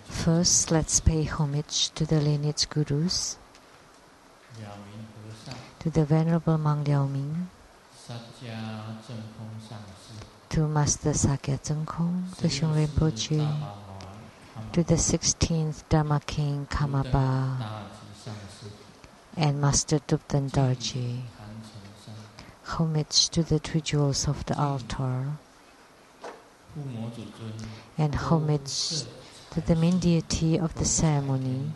First, let's pay homage to the lineage gurus, to the Venerable Monk Liao Ming, to Master Sakya Tseng-Kong, the Shung Rinpoche, to the 16th Dharma King Kamapa, and Master Dupten Dorji. Homage to the three jewels of the altar, and homage to the main deity of the ceremony,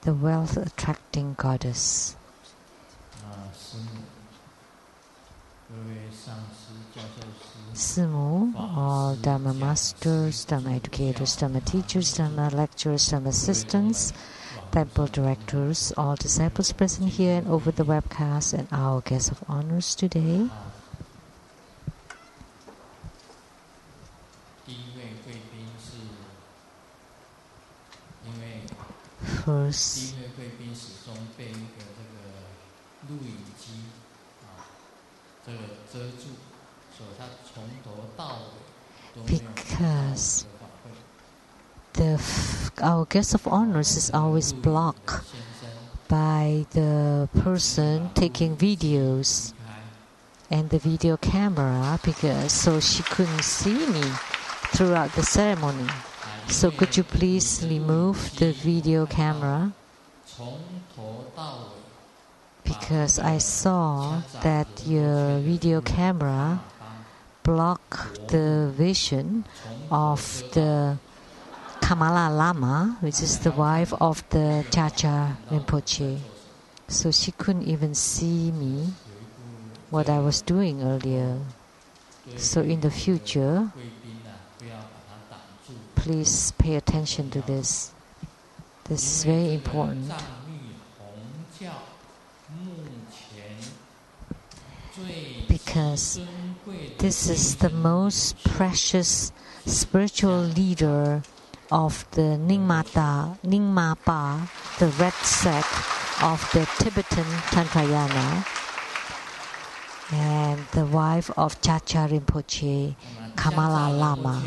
the wealth-attracting goddess. Simu, all Dharma masters, Dharma educators, Dharma teachers, Dharma lecturers, Dharma assistants, temple directors, all disciples present here and over the webcast, and our guests of honors today. First, because our guest of honors is always blocked by the person taking videos and the video camera, so she couldn't see me throughout the ceremony. So could you please remove the video camera? Because I saw that your video camera blocked the vision of the Kamala Lama, which is the wife of the Chacha Rinpoche. So she couldn't even see me, what I was doing earlier. So in the future, please pay attention to this. This is very important. Because this is the most precious spiritual leader of the Nyingma-pa, the red sect of the Tibetan Tantrayana, and the wife of Chacha Rinpoche, Kamala Lama.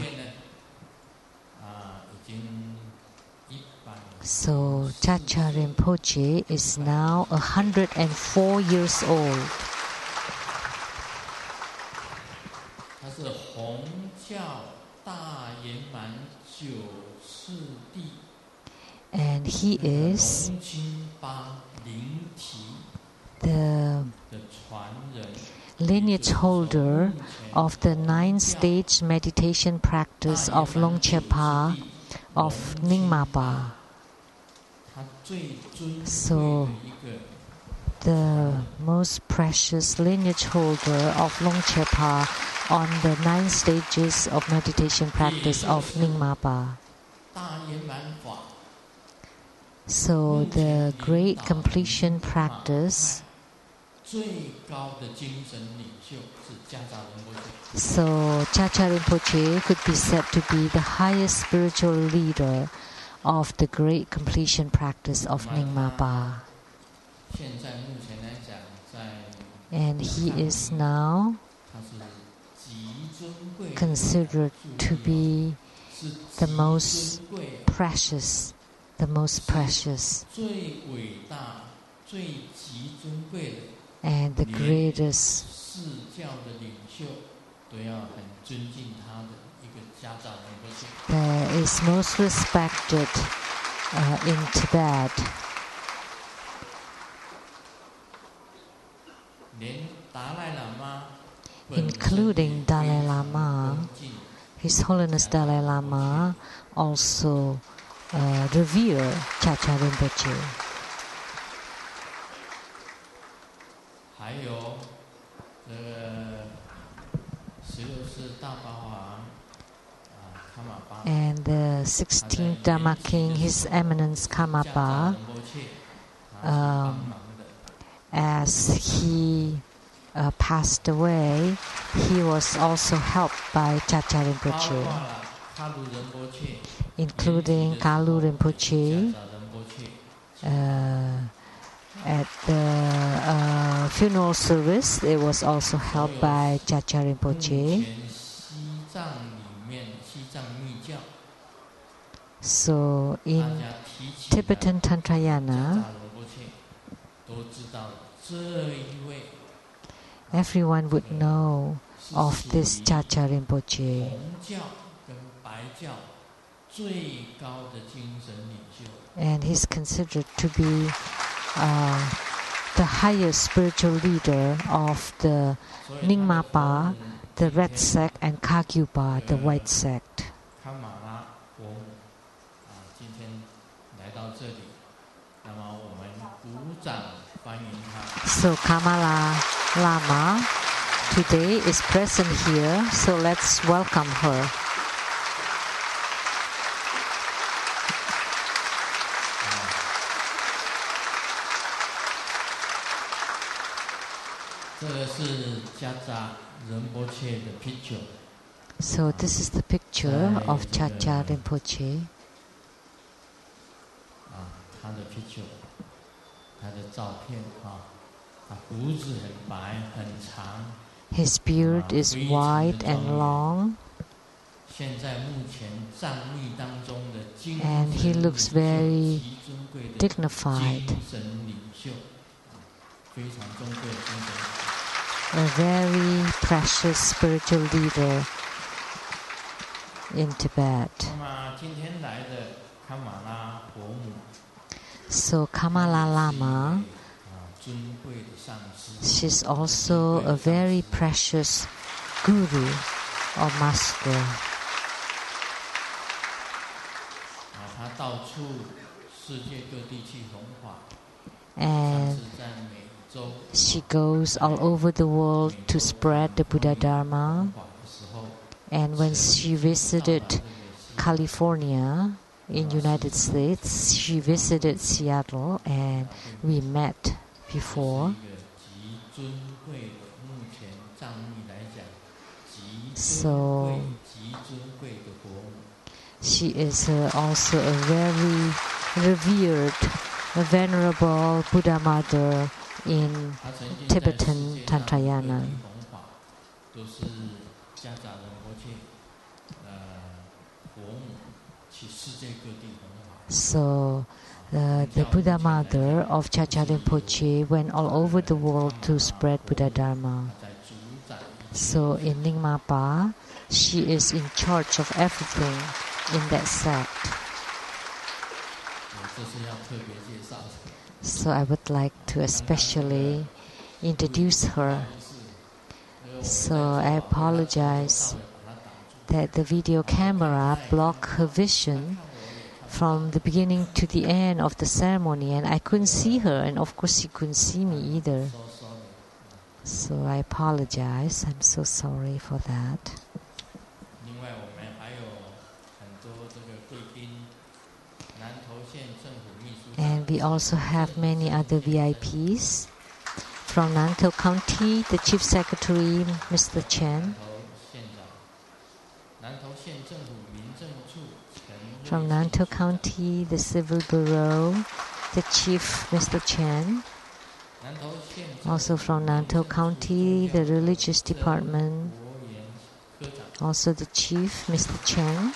So Chacha Rinpoche is now 104 years old. And he is the lineage holder of the 9-stage meditation practice of Longche-pa of Nyingma-pa. So the most precious lineage holder of Longche-pa on the 9 stages of meditation practice of Nyingma-pa. So the great completion practice, so Chacha Rinpoche could be said to be the highest spiritual leader of the great completion practice of Nyingma-pa. And he is now considered to be the most precious, and the greatest, that is most respected in Tibet. Including Dalai Lama, His Holiness Dalai Lama also revere Chacha Rinpoche. And the 16th Dharma King, His Eminence Kamapa, as he passed away, he was also helped by Chacha Rinpoche, including Kalu Rinpoche. At the funeral service, it was also held by Chacha Rinpoche. So in Tibetan Tantrayana, everyone would know of this Chacha Rinpoche. And he's considered to be the highest spiritual leader of the Nyingma, the red sect, and Kagyupa, the white sect. So Kamala Lama today is present here, so let's welcome her. So this is the picture of Chacha Rinpoche. His beard is white and long, and he looks very dignified. A very precious spiritual leader in Tibet. So Kamala Lama, she's also a very precious guru or master. And she goes all over the world to spread the Buddha Dharma. And when she visited California in United States, she visited Seattle and we met before. So she is also a very revered, a venerable Buddha mother in Tibetan Tantrayana. So the Buddha mother of Chacha Rinpoche went all over the world to spread Buddha Dharma. So in Nyingma, she is in charge of everything in that sect. So I would like to especially introduce her. So I apologize that the video camera blocked her vision from the beginning to the end of the ceremony, and I couldn't see her, and of course she couldn't see me either. So I apologize. I'm so sorry for that. And we also have many other VIPs. From Nantou County, the Chief Secretary, Mr. Chen. From Nantou County, the Civil Bureau, the Chief, Mr. Chen. Also from Nantou County, the Religious Department, also the Chief, Mr. Chen.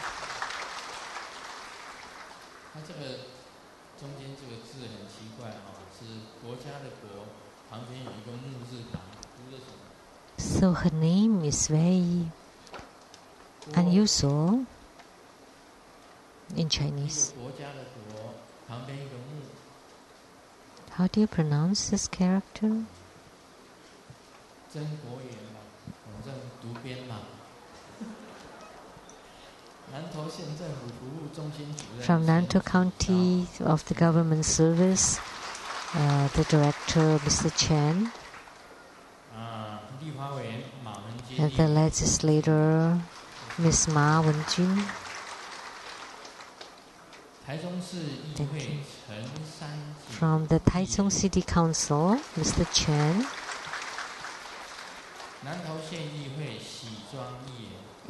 So her name is very unusual in Chinese. How do you pronounce this character? From Nantou County of the Government Service, the Director, Mr. Chen. And the legislator, Ms. Ma Wenjun. Thank you. From the Taichung City Council, Mr. Chen.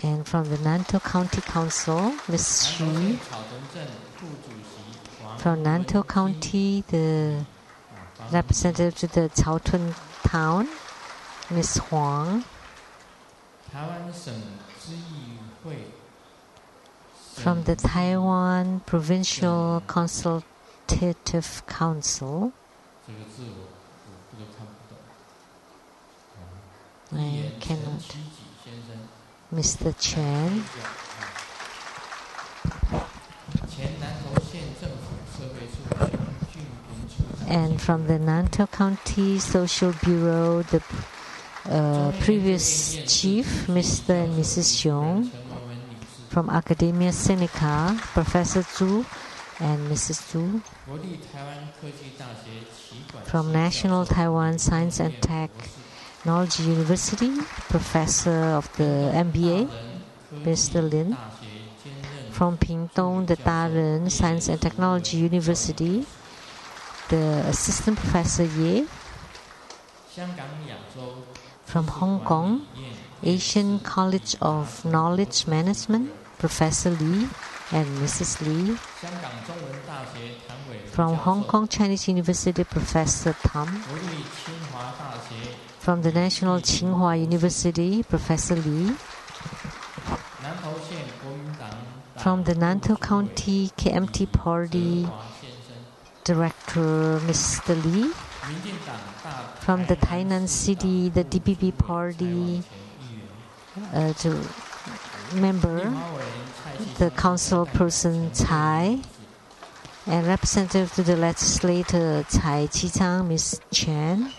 And from the Nantou County Council, Ms. Xu. From Nantou County, the representative to the Caotun Town, Ms. from the Taiwan Provincial Consultative Council. I cannot. Mr. Chen. And from the Nantou County Social Bureau, the previous chief, Mr. and Mrs. Xiong. From Academia Sinica, Professor Zhu and Mrs. Zhu. From National Taiwan Science and Technology University, Professor of the MBA, Mr. Lin. From Pingtung, the Daren Science and Technology University, the Assistant Professor Ye. From Hong Kong, Asian College of Knowledge Management, Professor Lee and Mrs. Lee. From Hong Kong Chinese University, Professor Tam. From the National Tsinghua University, Professor Lee. From the Nantou County KMT Party, Director Mr. Lee. From the Tainan City, the DPP Party, member, the council person Tsai, and representative to the legislator Tsai Chi-Chang, Ms. Chen.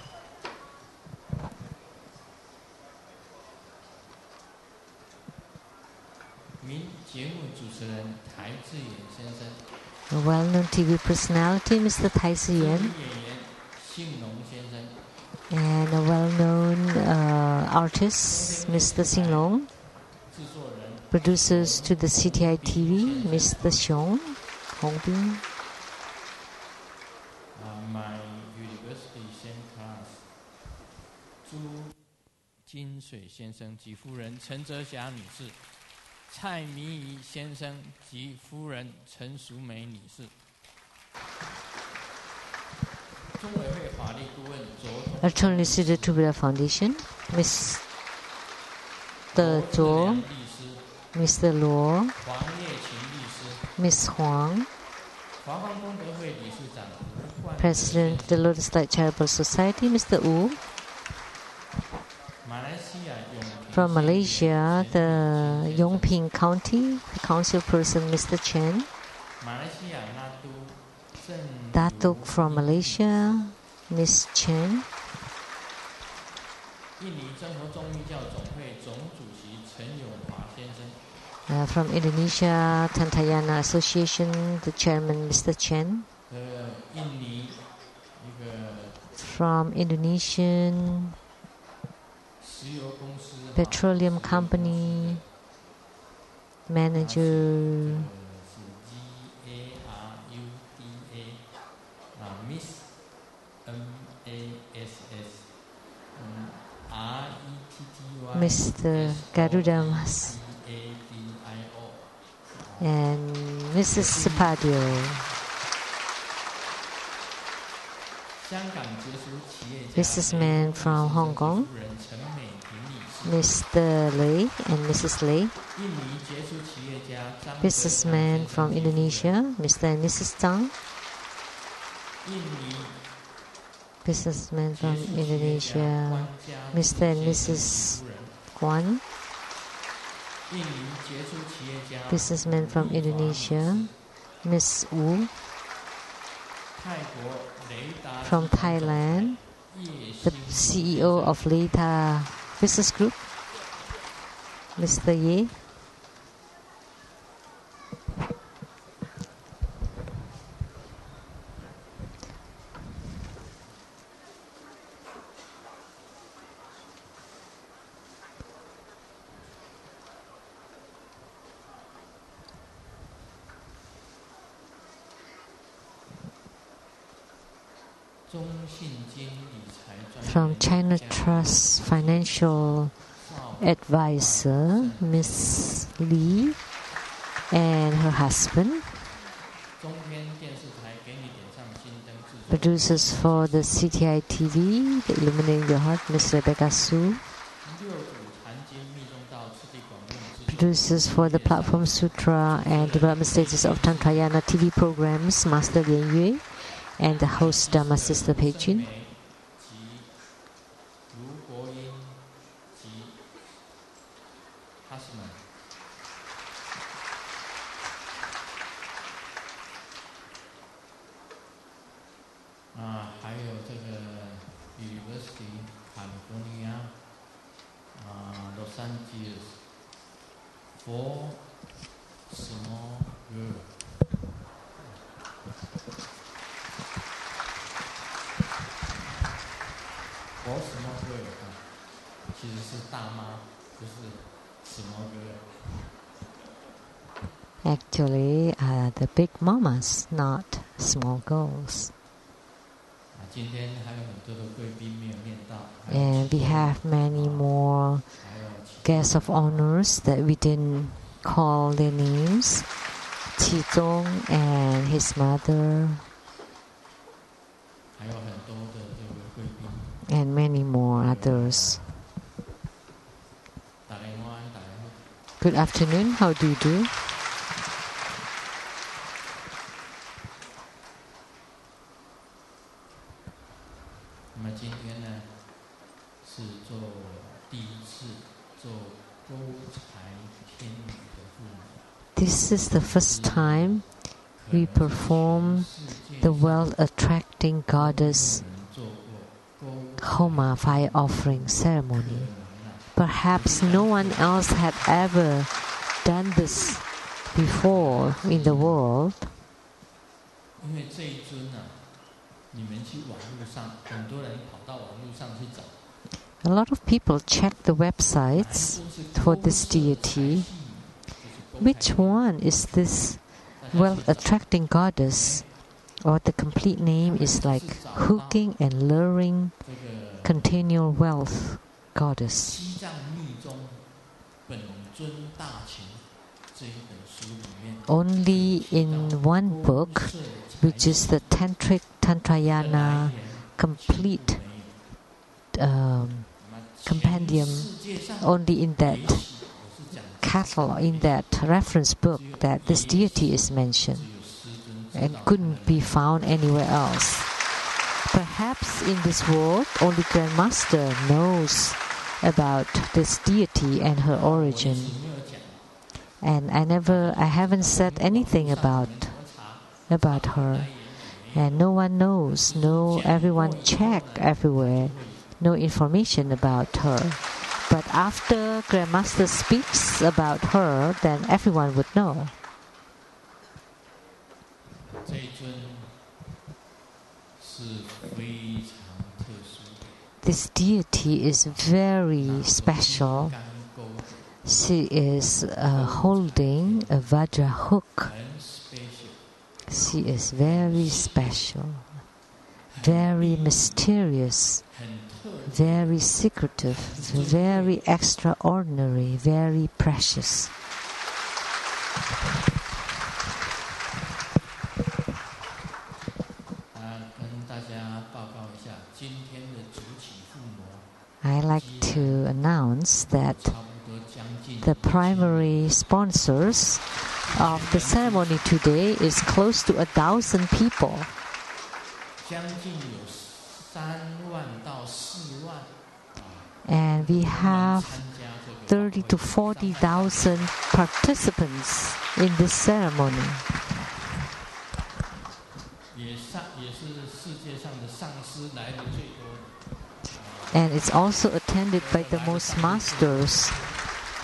A well-known TV personality, Mr. Tai Ziyan. And a well-known artist, Mr. Xing Long. Producers to the CTI TV, Mr. Xiong, Hong Bin. My university same class, 朱金水先生及夫人陈哲霞女士，蔡明仪先生及夫人陈淑梅女士。Attorney City Tribunal Foundation, Mr. Zhou, Mr. Luo, Ms. Huang, President of the Lotus Light Charitable Society, Mr. Wu. From Malaysia, the Yongping County Councilperson, Mr. Chen. Datuk from Malaysia, Ms. Chen. From Indonesia, Tantayana Association, the chairman, Mr. Chen. From Indonesian Petroleum Company, manager Mr. Garuda Mas and Mrs. Sapadio. Businessman from Hong Kong, Mr. Lei and Mrs. Lei. Businessman from Indonesia, Mr. and Mrs. Tsang. Businessman from Indonesia, Mr. and Mrs. Guan. Businessman from Indonesia, Ms. Wu. From Thailand, the CEO of Leta Business Group, Mr. Ye. From China Trust Financial Advisor, Ms. Li and her husband. Producers for the CTI TV, the Illuminating Your Heart, Ms. Rebecca Su. producers for the Platform Sutra and Development Stages of Tantrayana TV programs, Master Lien Yue, and the host Dharma Sister Pei Jun. Los Angeles, 4 small girls. 4 small girls 其实是大妈，不是 small girl. Actually, the big mamas, not small girls. 今天还有很多的贵宾没有念到。And we have many more guests of honors that we didn't call their names. Qizong and his mother. 还有很多的这个贵宾。And many more others. Good afternoon. How do you do? 那么今天呢，是做第一次做勾柴天女的妇女。This is the first time we perform the wealth-attracting goddess Homa fire offering ceremony. Perhaps no one else had ever done this before in the world. 因为这一尊呢，你们去网络上，很多人跑到网络上去找。A lot of people check the websites for this deity. Which one is this wealth-attracting goddess? Or the complete name is like hooking and luring continual wealth goddess. Only in one book, which is the Tantric Tantrayana complete compendium, only in that catalog, in that reference book, that this deity is mentioned and couldn't be found anywhere else. Perhaps in this world, only Grandmaster knows about this deity and her origin. And I haven't said anything about her. And no one knows, everyone check everywhere, no information about her. But after Grandmaster speaks about her, then everyone would know. This deity is very special. She is holding a Vajra hook. She is very special, very mysterious, very secretive, very extraordinary, very precious. I like to announce that the primary sponsors of the ceremony today is close to 1,000 people. And we have 30 to 40,000 participants in this ceremony. And it's also attended by the most masters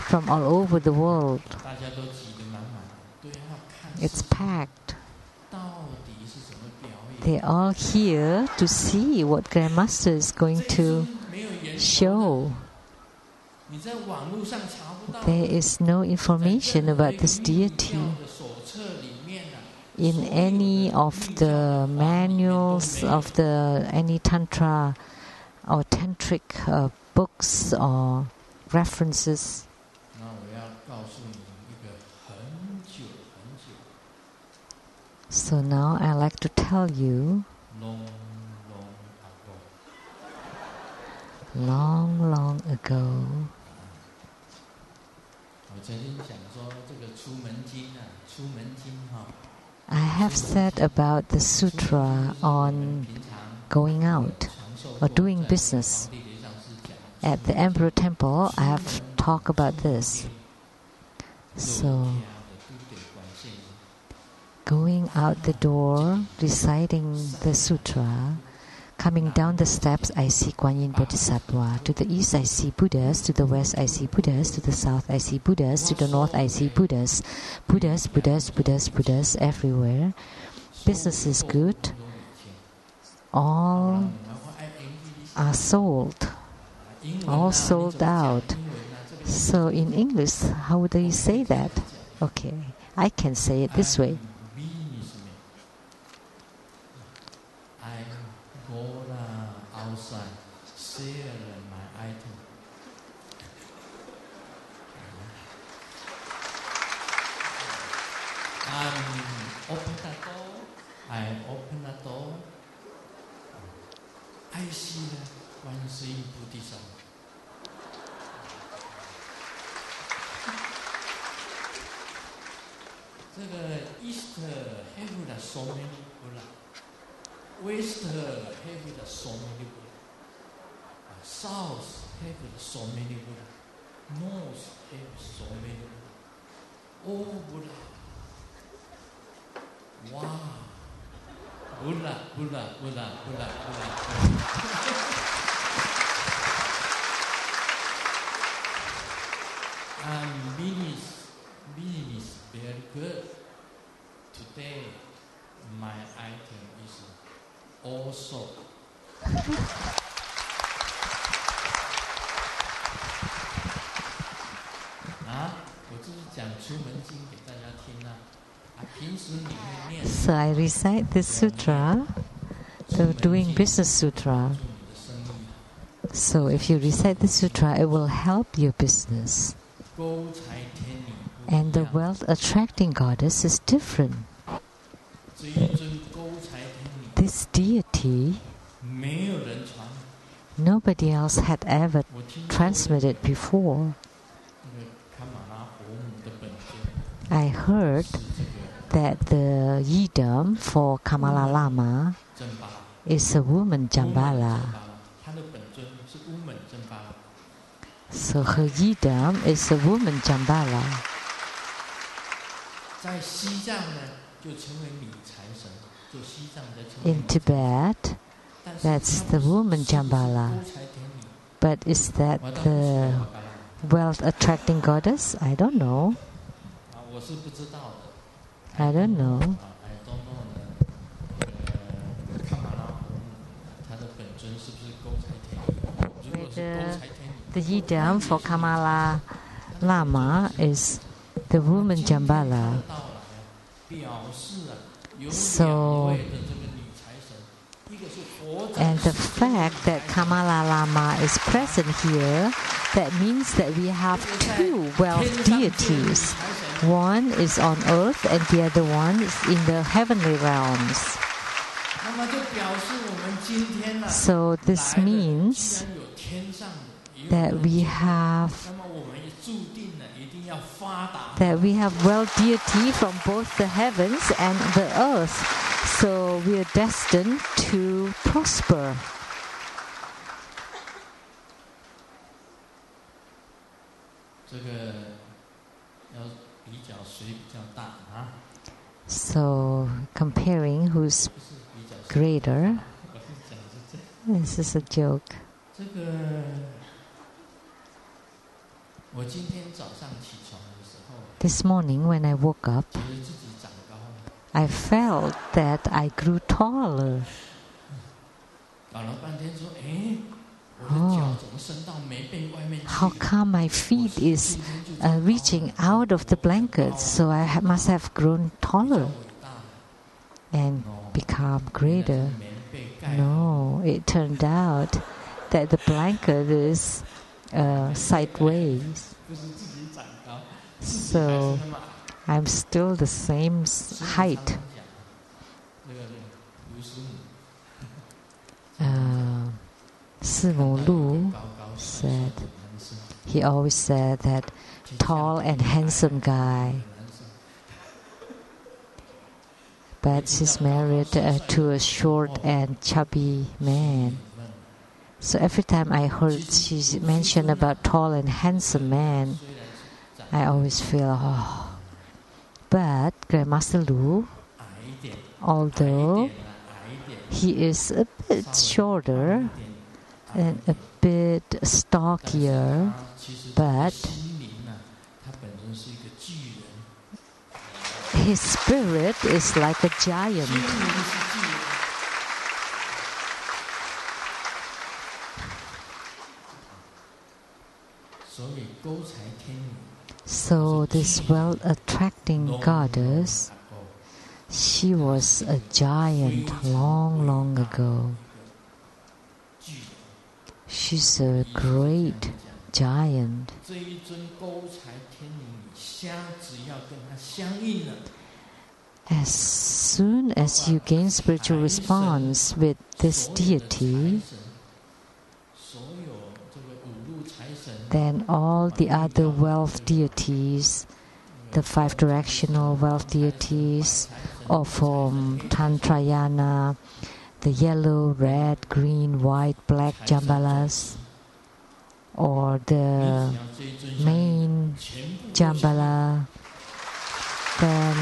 from all over the world. It's packed. They're all here to see what Grandmaster is going to show. There is no information about this deity in any of the manuals of any Tantra or Tantric books or references. So now I like to tell you, long, long ago, I have said about the sutra on going out or doing business. At the Emperor Temple, I have talked about this. So, going out the door, reciting the sutra, coming down the steps, I see Guan Yin Bodhisattva. To the east, I see Buddhas. To the west, I see Buddhas. To the south, I see Buddhas. To the north, I see Buddhas. Buddhas, Buddhas, Buddhas, Buddhas everywhere. Business is good. All are sold. All sold out. So in English, how would you say that? Okay, I can say it this way. I open the door. I see the Guan Buddhism. East have so many Buddha. West have so many Buddha. South have so many Buddha. North have so many Buddha. All Buddha. Wow. Buddha, Buddha, Buddha, Buddha, Buddha. And business very good. Today, my item is also. 我这是讲出门经给大家听啊。So I recite this sutra, the doing business sutra. So if you recite the sutra, it will help your business. And the wealth attracting goddess is different. This deity, nobody else had ever transmitted before. I heard that the yidam for Kamala Lama is a woman Jambala. So her yidam is a woman Jambala. In Tibet, that's the woman Jambala. But is that the wealth attracting goddess? I don't know. I don't know. The yidam for Kamala Lama is the woman Jambala. So, and the fact that Kamala Lama is present here, that means that we have two wealth deities. One is on earth and the other one is in the heavenly realms. So this means that we have wealth deity from both the heavens and the earth. So we are destined to prosper. So comparing who's greater, this is a joke. This morning when I woke up, I felt that I grew taller. Oh, how come my feet is reaching out of the blanket? So I must have grown taller and become greater. No, it turned out that the blanket is sideways. So I'm still the same height. Simu Lu said, he always said that tall and handsome guy. But she's married to a short and chubby man. So every time I heard she mention about tall and handsome man, I always feel, oh. But Grandmaster Lu, although he is a bit shorter and a bit stockier, but his spirit is like a giant. So this well-attracting goddess, she was a giant long, long ago. She's a great giant. As soon as you gain spiritual response with this deity, then all the other wealth deities, the 5 directional wealth deities, or from Tantrayana, the yellow, red, green, white, black Jambalas, or the main Jambala, then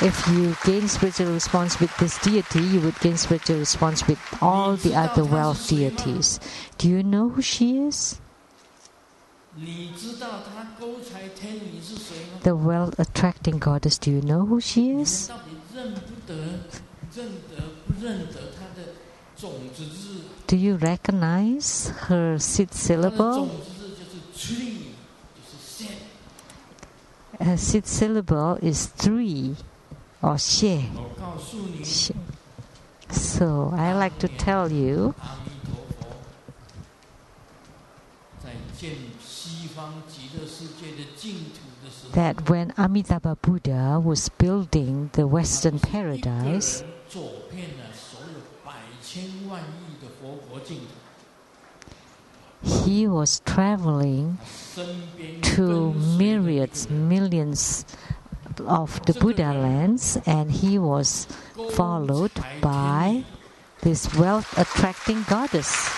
if you gain spiritual response with this deity, you would gain spiritual response with all the other wealth deities. Do you know who she is? The well-attracting goddess, do you know who she is? Do you recognize her seed syllable? Her seed syllable is 3 or xie. So I like to tell you that when Amitabha Buddha was building the Western paradise, he was traveling to millions of the Buddha lands, and he was followed by this wealth-attracting goddess.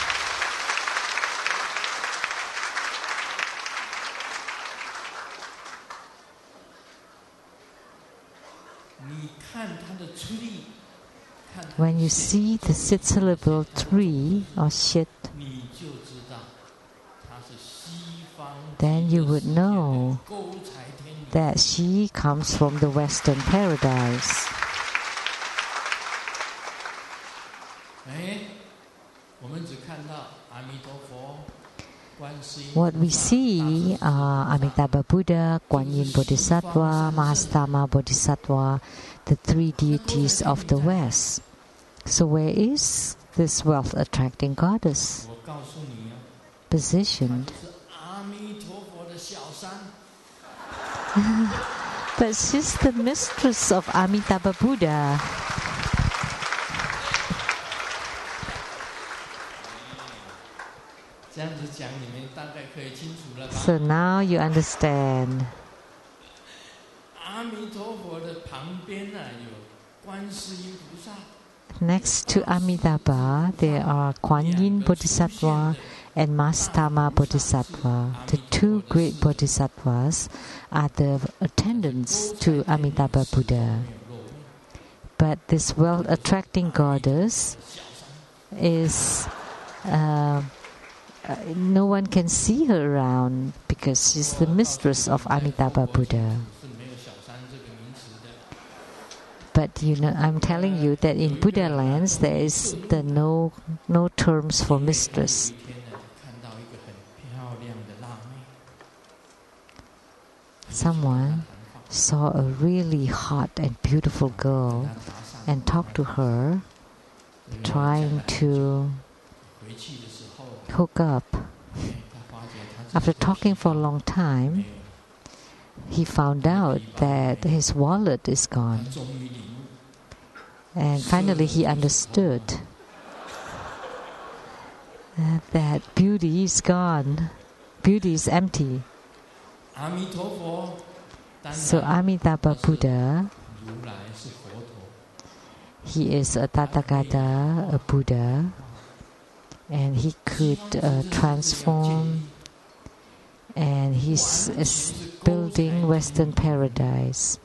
When you see the seed syllable 3 or shit, then you would know that she comes from the Western paradise. What we see are Amitabha Buddha, Kuan Yin Bodhisattva, Mahastama Bodhisattva, the 3 deities of the West. So where is this wealth-attracting goddess positioned? But she's the mistress of Amitabha Buddha. So now you understand. Next to Amitabha, there are Kuan Yin Bodhisattva and Mahastama Bodhisattva. The 2 great bodhisattvas are the attendants to Amitabha Buddha. But this well-attracting goddess is no one can see her around because she's the mistress of Amitabha Buddha. But you know, I'm telling you that in Buddha lands there is no terms for mistress. Someone saw a really hot and beautiful girl and talked to her, trying to hook up. After talking for a long time, he found out that his wallet is gone. And finally he understood that beauty is gone. Beauty is empty. So Amitabha Buddha, he is a Tathagata, a Buddha, and he could transform, and he's building Western paradise.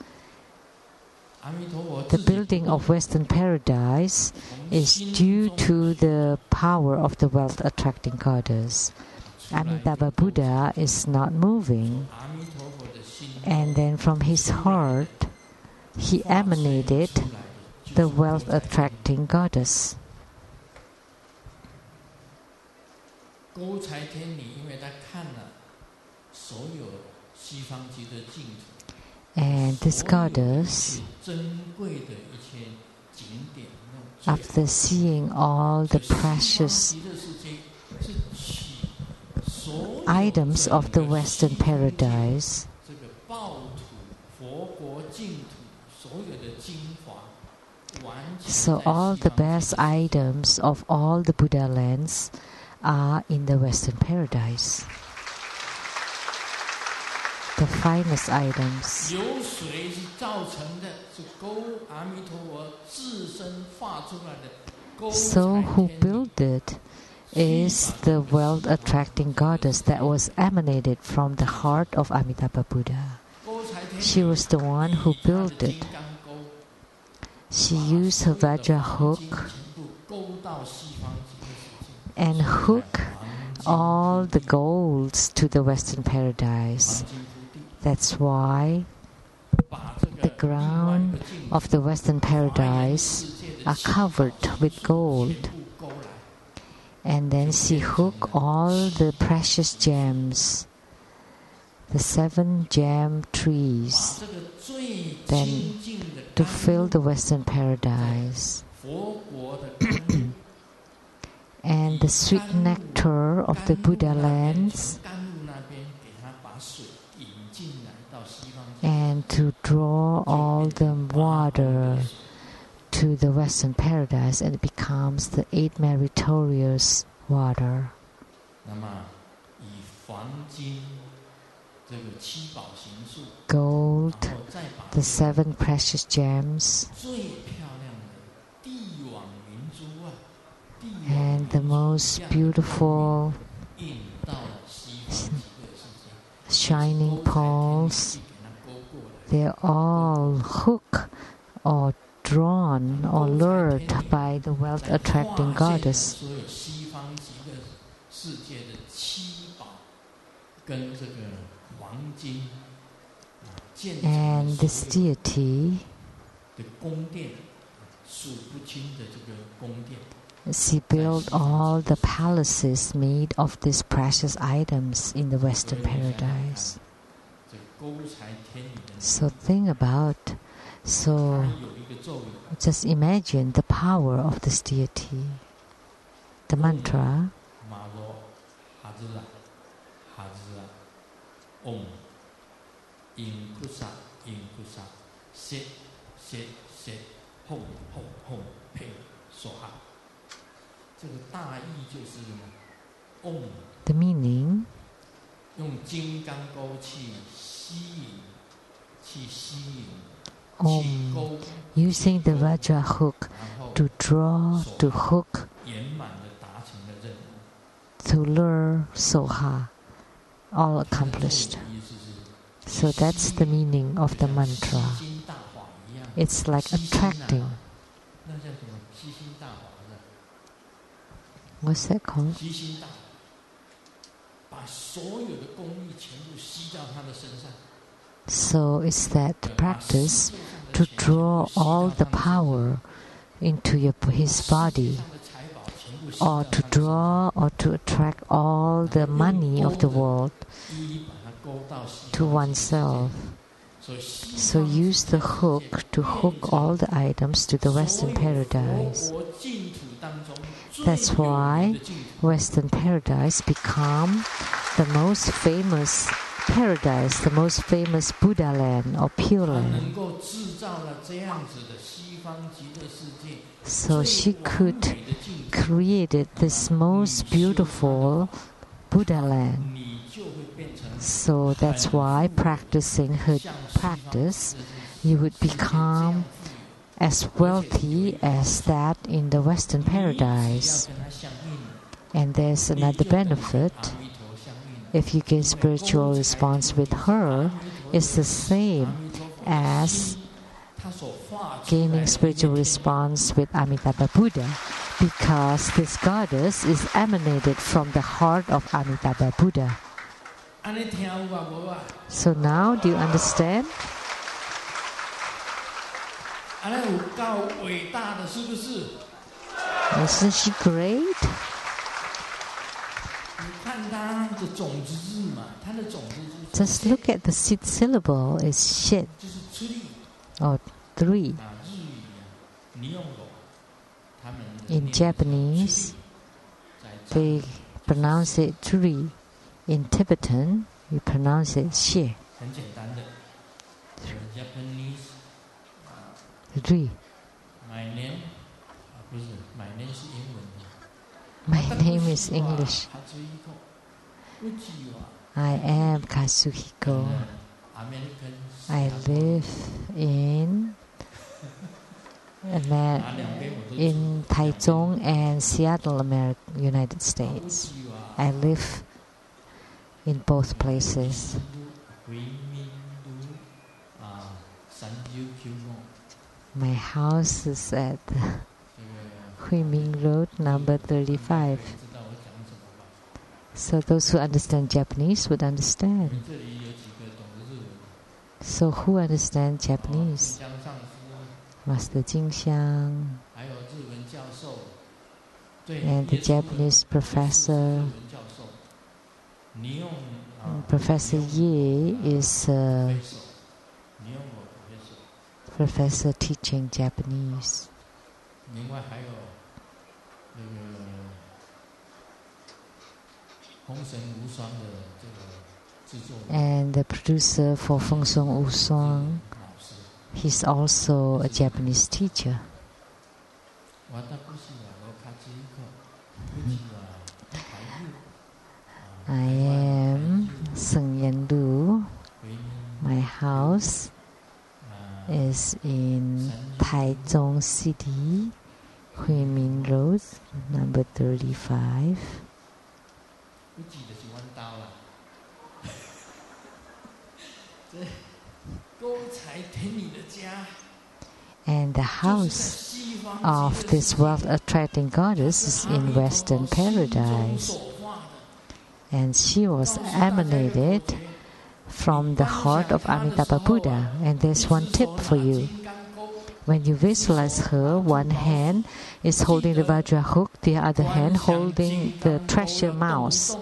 The building of Western paradise is due to the power of the wealth-attracting goddess. Amitabha Buddha is not moving, and then from his heart he emanated the wealth-attracting goddess. And this goddess, after seeing all the precious items of the Western paradise, so all the best items of all the Buddha lands are in the Western paradise. The finest items. So who built it is the wealth-attracting goddess that was emanated from the heart of Amitabha Buddha. She was the one who built it. She used her Vajra hook and hook all the golds to the Western paradise. That's why the ground of the Western paradise are covered with gold. And then she hooked all the precious gems, the 7 gem trees, then to fill the Western paradise. And the sweet nectar of the Buddha lands, and to draw all the water to the Western paradise, and it becomes the 8 meritorious water. Gold, the 7 precious gems, and the most beautiful shining pearls, they're all hooked or drawn or lured by the wealth-attracting goddess. And this deity, she built all the palaces made of these precious items in the Western paradise. So think about, so just imagine the power of this deity. The mantra, the meaning, using the Vajra hook to draw, to hook, to lure Soha, all accomplished. So that's the meaning of the mantra. It's like attracting. What's that called? So it's that practice to draw all the power into his body, or to draw or to attract all the money of the world to oneself. So use the hook to hook all the items to the Western paradise. That's why Western paradise become the most famous paradise, the most famous Buddha land or Pure Land. So she could create this most beautiful Buddha land. So that's why practicing her practice, you would become as wealthy as that in the Western paradise. And there's another benefit. If you gain spiritual response with her, it's the same as gaining spiritual response with Amitabha Buddha, because this goddess is emanated from the heart of Amitabha Buddha. So now, do you understand? Isn't she great? Just look at the seed syllable. It's shit or three. In Japanese, they pronounce it three. In Tibetan, you pronounce it she. Three. My name is English. I am Kazuhiko. I live in Taiwan and Seattle, United States. I live in both places. My house is at Huiming Road, number 35. So those who understand Japanese would understand. So who understands Japanese? Master Jingxiang and the Japanese professor. Professor Ye is a professor teaching Japanese. And the producer for Feng Song Wu Song, he's also a Japanese teacher. I am Sheng-Yen. My house is in Taichung City, Huimin Road, number 35. And the house of this wealth-attracting goddess is in Western paradise. And she was emanated from the heart of Amitabha Buddha. And there's one tip for you. When you visualize her, one hand is holding the Vajra hook, the other hand holding the treasure mouse.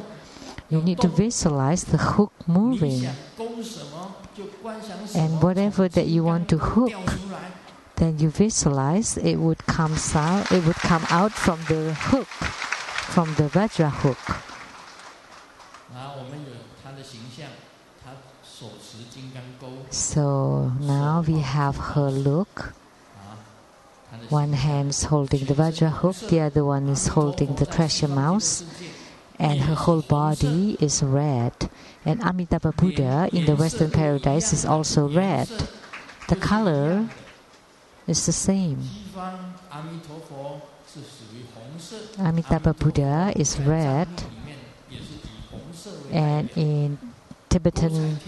You need to visualize the hook moving. And whatever that you want to hook, then you visualize it would come out from the hook, from the Vajra hook. So now we have her look. One hand is holding the Vajra hook, the other one is holding the treasure mouse, and her whole body is red. And Amitabha Buddha in the Western paradise is also red. The color is the same. Amitabha Buddha is red, and in Tibetan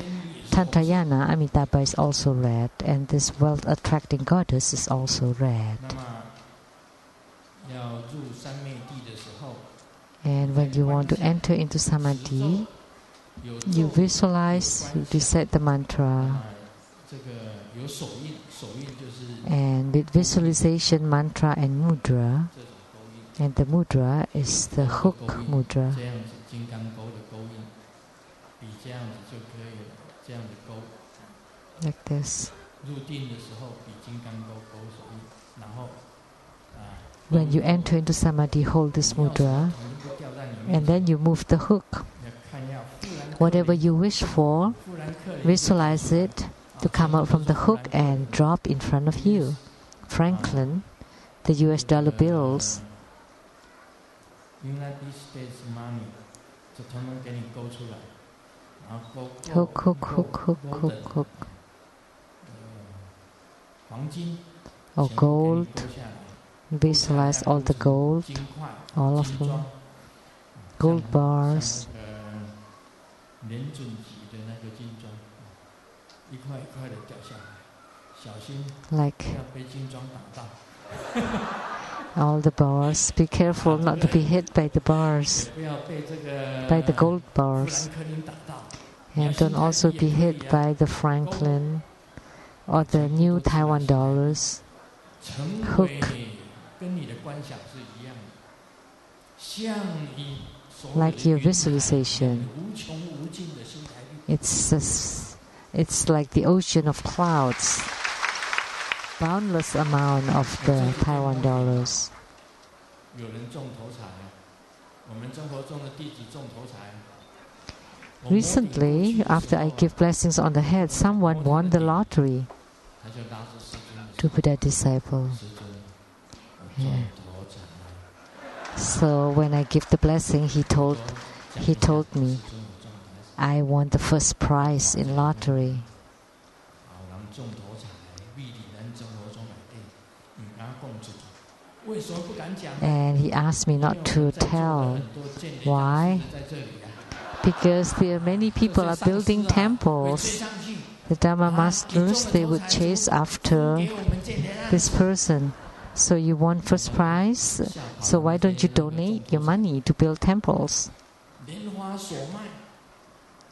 Tantrayana, Amitabha is also red, and this wealth-attracting goddess is also red. And when you want to enter into Samadhi, you visualize, you recite the mantra. And with visualization, mantra and mudra, and the mudra is the hook mudra. Like this. When you enter into Samadhi, hold this mudra, and then you move the hook. Whatever you wish for, visualize it to come out from the hook and drop in front of you. Franklin, the US dollar bills. Hook, hook, hook, hook, hook, hook. Or gold. Visualize all the gold, all of them. Gold bars. Like all the bars. Be careful not to be hit by the bars, by the gold bars. And don't also be hit by the Franklin or the new Taiwan dollars. Hook. Like your visualization. It's like the ocean of clouds. Boundless amount of the Taiwan dollars. Recently, after I give blessings on the head, someone won the lottery. To Buddha disciple. Yeah. So when I give the blessing, he told me, I won the first prize in lottery. And he asked me not to tell. Why? Because there are many people are building temples. The Dharma masters, they would chase after this person. So you won first prize, so why don't you donate your money to build temples?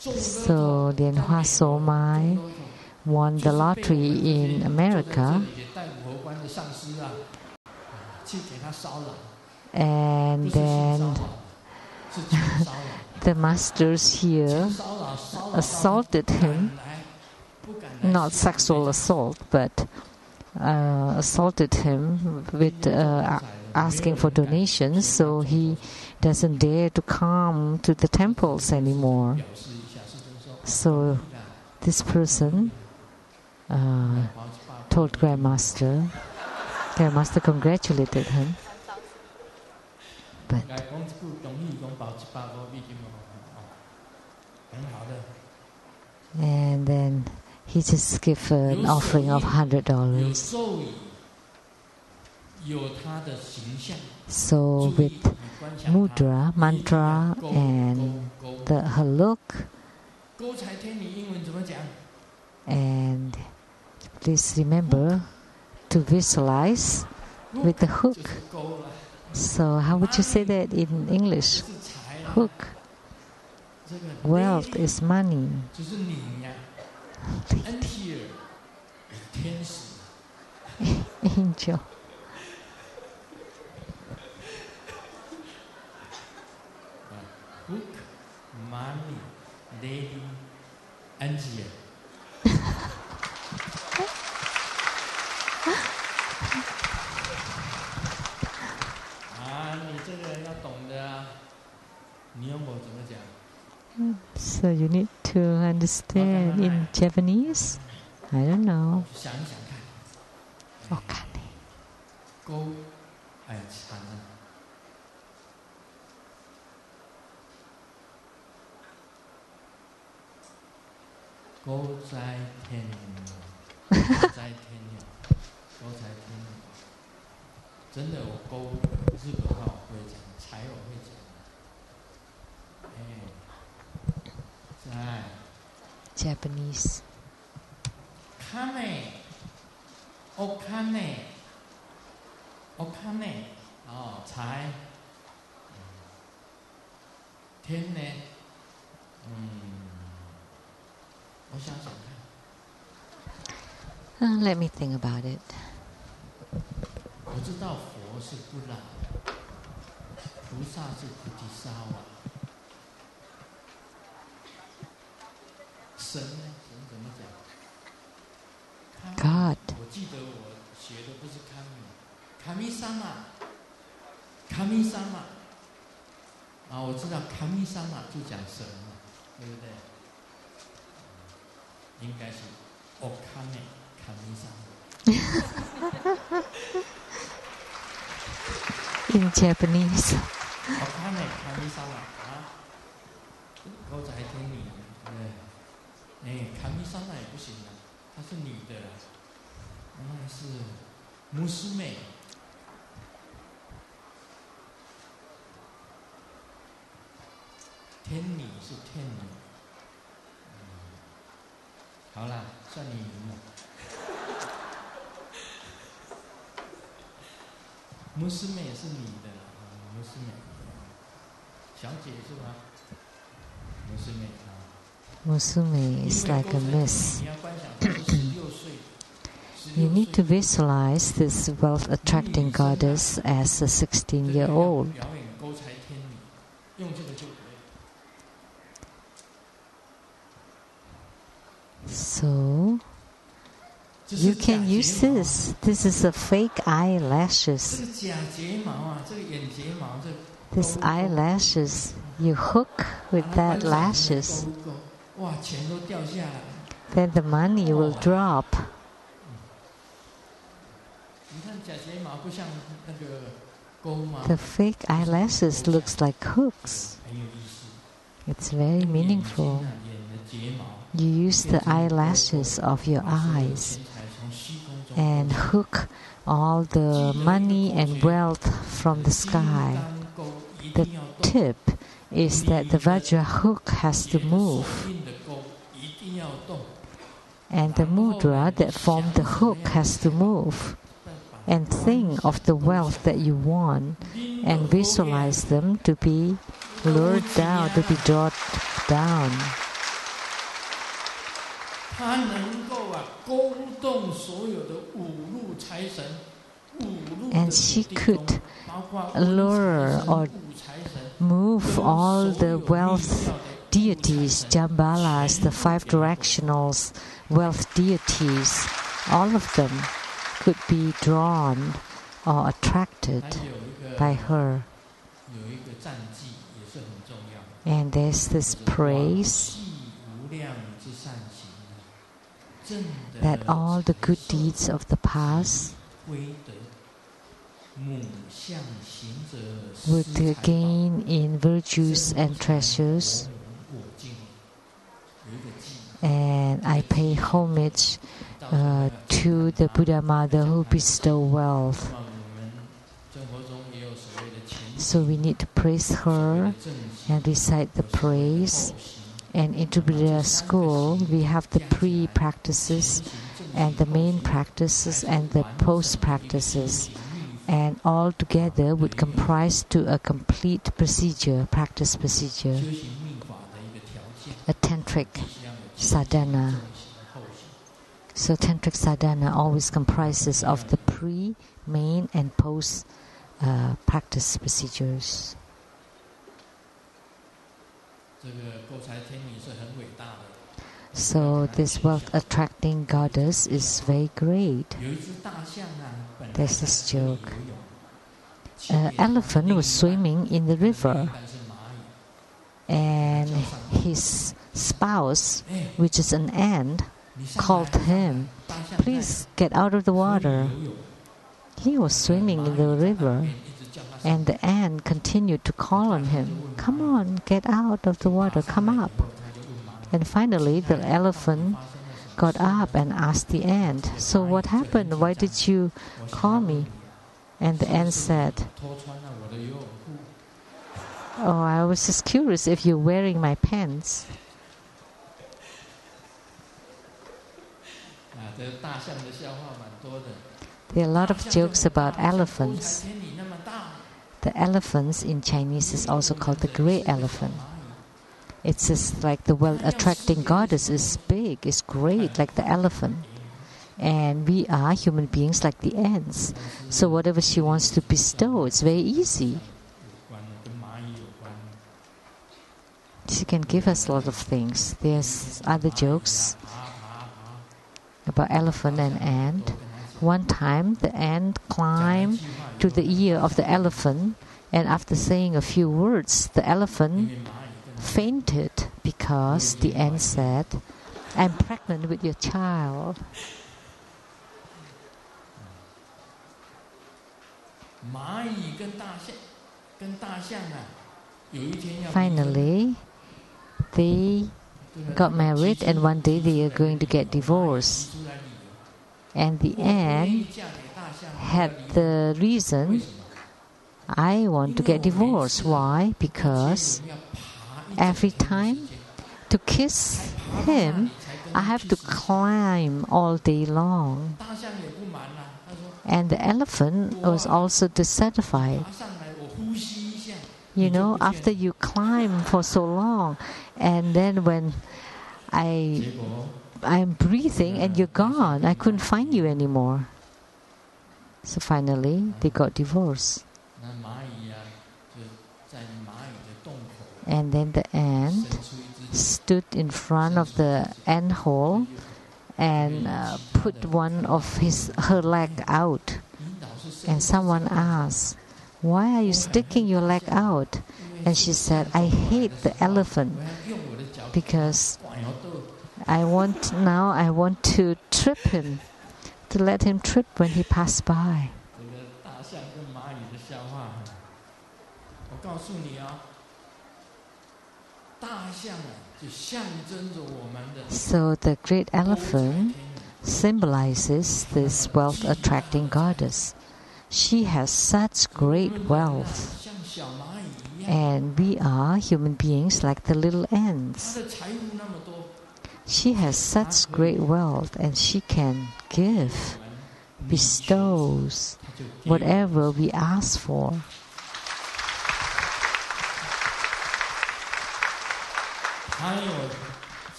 So Lian Hua So Mai won the lottery in America. And then the masters here assaulted him. Not sexual assault, but assaulted him with asking for donations, so he doesn't dare to come to the temples anymore. So this person told Grandmaster. Grandmaster congratulated him. But and then he just gave an offering of $100. So with mudra, mantra, and her look, and please remember to visualize with the hook. So how would you say that in English? Hook. Wealth is money. Angel. Hook, money, lady, angel. 你这个要懂的啊，你用我怎么讲？ So you need to understand in Japanese. I don't know. 想一想看。我看你。勾，哎呀，惨了。勾在天鸟，勾在天鸟，勾在天鸟。真的，我勾日本话我会讲，财我会讲。在 Japanese. Kame, okane, okane， 哦，财。天呢？我想想看。Let me think about it. 我知道佛是不老，菩萨是菩提萨瓦。神呢？神怎么讲 ？God。我记得我学的不是卡米萨玛，卡米萨玛。啊，我知道卡米萨玛就讲神嘛，对不对？应该是奥卡内卡米萨玛。In Japanese. 奥卡内卡米萨玛啊，狗仔天理，对不对？ Musume is like a miss. You need to visualize this wealth-attracting goddess as a 16-year-old. So, you can use this. This is a fake eyelashes. This eyelashes, you hook with that lashes. Then the money will drop. The fake eyelashes looks like hooks. It's very meaningful. You use the eyelashes of your eyes and hook all the money and wealth from the sky. The tip is that the Vajra hook has to move, and the mudra that formed the hook has to move. And think of the wealth that you want and visualize them to be lured down, to be drawn down. And she could lure or move all the wealth deities, Jambalas, the 5 directionals, wealth deities, all of them could be drawn or attracted by her. And there's this praise that all the good deeds of the past would gain in virtues and treasures. And I pay homage to the Buddha Mother who bestow wealth. So we need to praise her and recite the praise. And in Buddha school, we have the pre-practices and the main practices and the post-practices. And all together would comprise to a complete procedure, practice procedure, a tantric sadhana. So tantric sadhana always comprises of the pre, main, and post practice procedures. So this wealth-attracting goddess is very great. There's this joke. An elephant was swimming in the river, and his spouse, which is an ant, called him, "Please get out of the water." He was swimming in the river, and the ant continued to call on him, "Come on, get out of the water, come up." And finally, the elephant got up and asked the ant, "So what happened? Why did you call me?" And the ant said, "Oh, I was just curious if you're wearing my pants." There are a lot of jokes about elephants. The elephants in Chinese is also called the great elephant. It's just like the wealth-attracting goddess is big, is great, like the elephant. And we are human beings like the ants. So whatever she wants to bestow, it's very easy. She can give us a lot of things. There's other jokes about elephant and ant. One time, the ant climbed to the ear of the elephant, and after saying a few words, the elephant fainted because the ant said, "I'm pregnant with your child." Finally, they got married, and one day they are going to get divorced. And the ant had the reason, I want to get divorced. Why? Because every time to kiss him, I have to climb all day long. And the elephant was also dissatisfied. After you climb for so long, and then when I'm breathing and you're gone, I couldn't find you anymore. So finally, they got divorced. And then the ant stood in front of the ant hole and put one of her leg out. And someone asked, "Why are you sticking your leg out?" And she said, "I hate the elephant because I want to trip him, to let him trip when he passed by." So the great elephant symbolizes this wealth-attracting goddess. She has such great wealth, and we are human beings like the little ants. She has such great wealth, and she can give, bestows whatever we ask for.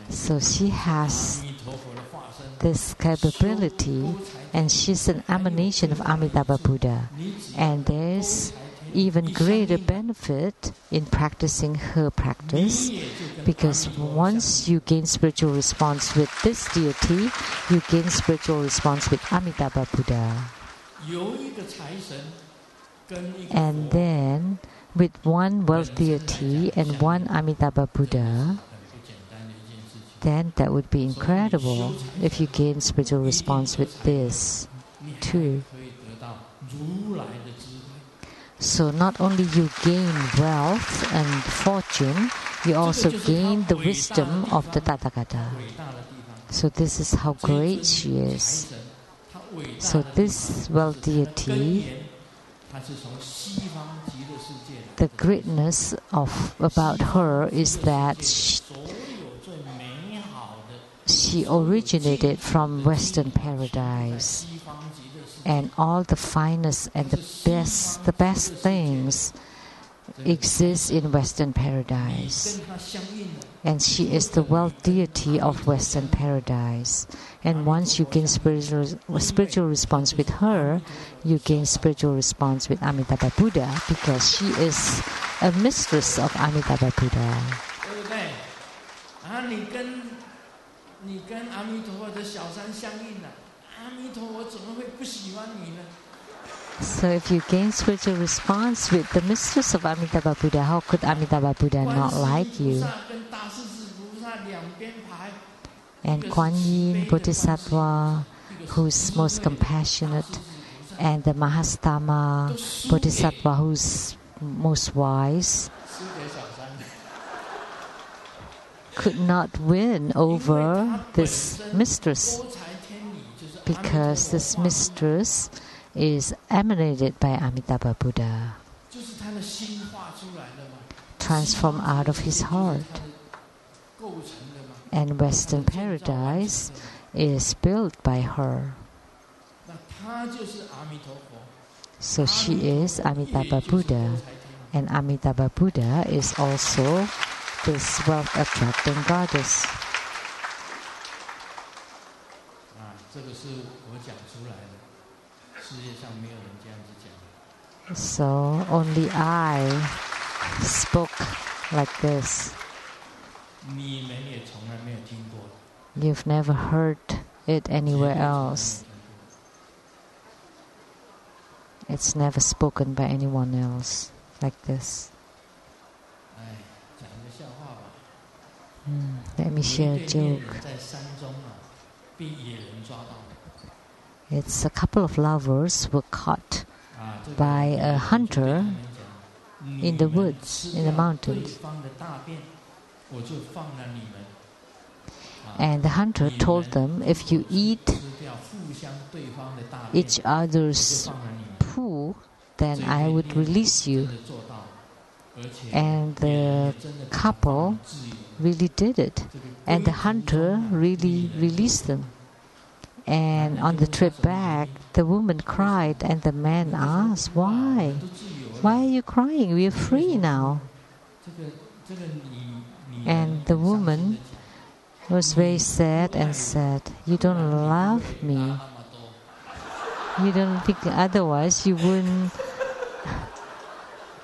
So she has this capability, and she's an emanation of Amitabha Buddha. And there's even greater benefit in practicing her practice, because once you gain spiritual response with this deity, you gain spiritual response with Amitabha Buddha. And then with one wealth deity and one Amitabha Buddha, then that would be incredible if you gain spiritual response with this too. So not only you gain wealth and fortune, you also gain the wisdom of the Tathagata. So this is how great she is. So this wealth deity, the greatness about her is that she originated from Western paradise, and all the finest and the best things exist in Western paradise. And she is the wealth deity of Western paradise. And once you gain spiritual response with her, you gain spiritual response with Amitabha Buddha, because she is a mistress of Amitabha Buddha. So if you gain spiritual response with the mistress of Amitabha Buddha, how could Amitabha Buddha not like you? And Kuan Yin Bodhisattva, who's most compassionate, and the Mahastama Bodhisattva, who's most wise, could not win over this mistress, because this mistress is emanated by Amitabha Buddha, transformed out of his heart. And Western paradise is built by her. So she is Amitabha Buddha, and Amitabha Buddha is also this wealth-attracting goddess. So only I spoke like this. You've never heard it anywhere else. It's never spoken by anyone else like this. Let me share a joke. It's a couple of lovers were caught by a hunter in the woods, in the mountains. And the hunter told them, if you eat each other's poo, then I would release you. And the couple really did it. And the hunter really released them. And on the trip back, the woman cried, and the man asked, why? Why are you crying? We are free now. And the woman was very sad and said, you don't love me. You don't think otherwise you wouldn't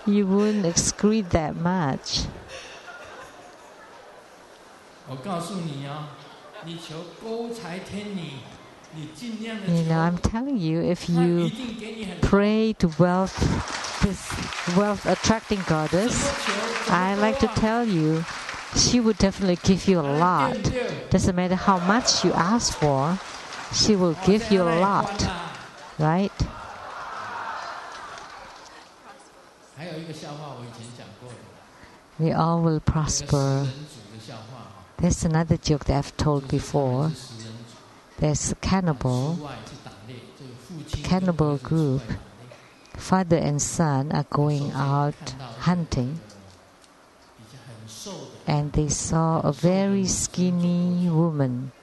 excrete that much. I'm telling you, if you pray to this wealth-attracting goddess, I like to tell you, she would definitely give you a lot. Doesn't matter how much you ask for, she will give you a lot, right? We all will prosper. There's another joke that I've told before. There's a cannibal group. Father and son are going out hunting, and they saw a very skinny woman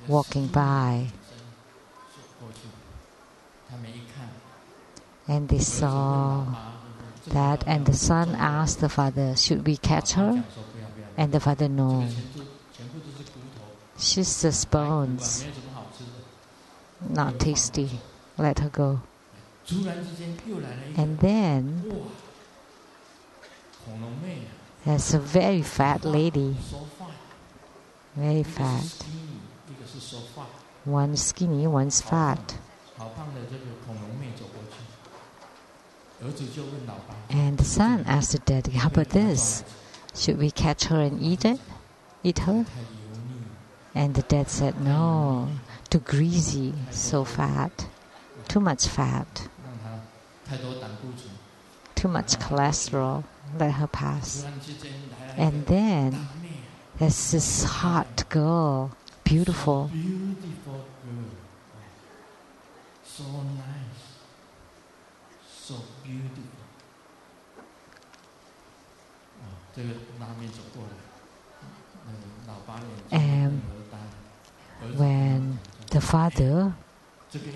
walking by. And they saw that, and the son asked the father, should we catch her? And the father, no. She's just bones. Not tasty. Let her go. And then there's a very fat lady. Very fat. One's skinny, one's fat. And the son asked the daddy, how about this? Should we catch her and eat her? And the dad said, no, too greasy, so fat, too much fat, too much cholesterol, let her pass. And then there's this hot girl, beautiful. So nice, so beautiful. And when the father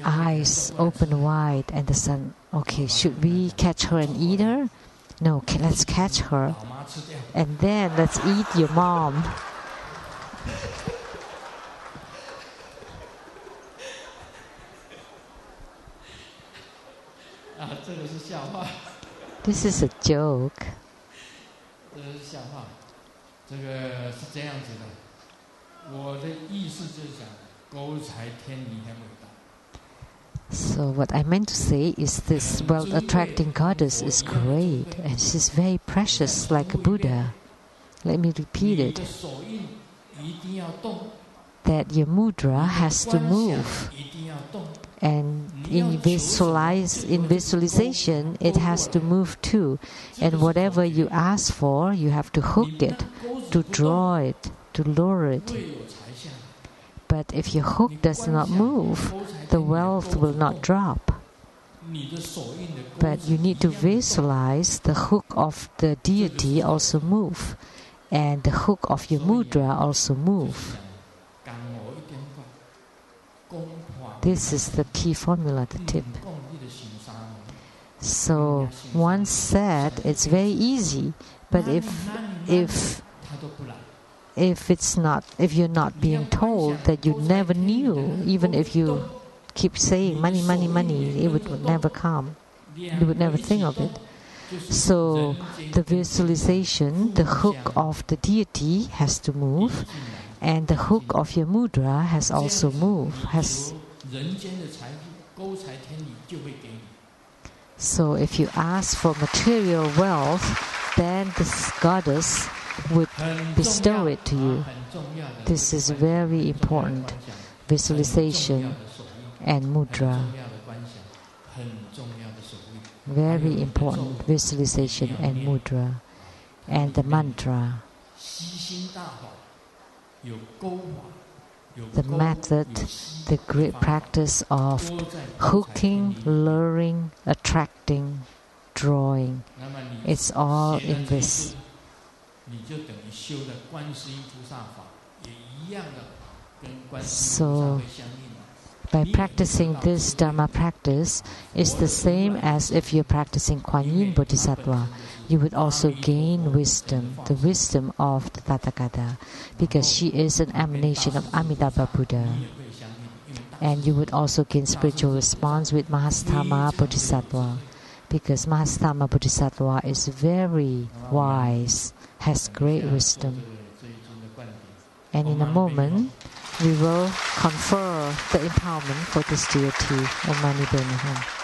eyes open wide and the son, okay, should we catch her and eat her? No, okay, let's catch her and then let's eat your mom. This is a joke. So what I meant to say is this wealth-attracting goddess is great and she's very precious like a Buddha. Let me repeat it. That your mudra has to move. And in visualization, it has to move too. And whatever you ask for, you have to hook it, to draw it, to lure it. But if your hook does not move, the wealth will not drop. But you need to visualize the hook of the deity also move, and the hook of your mudra also move. This is the key formula, the tip. So once said, it's very easy. But if you're not being told, that you never knew, even if you keep saying money, money, money, it would never come. You would never think of it. So the visualization, the hook of the deity has to move, and the hook of your mudra has also moved. So if you ask for material wealth, then this goddess would bestow it to you. This is very important. Visualization and mudra. Very important. Visualization and mudra. And the mantra. The method, the great practice of hooking, luring, attracting, drawing, it's all in this. So, by practicing this Dharma practice, it's the same as if you're practicing Kuan Yin Bodhisattva. You would also gain wisdom, the wisdom of the Tathagata, because she is an emanation of Amitabha Buddha. And you would also gain spiritual response with Mahastama Bodhisattva, because Mahastama Bodhisattva is very wise, has great wisdom. And in a moment, we will confer the empowerment for this deity, Om Mani Padme Hum.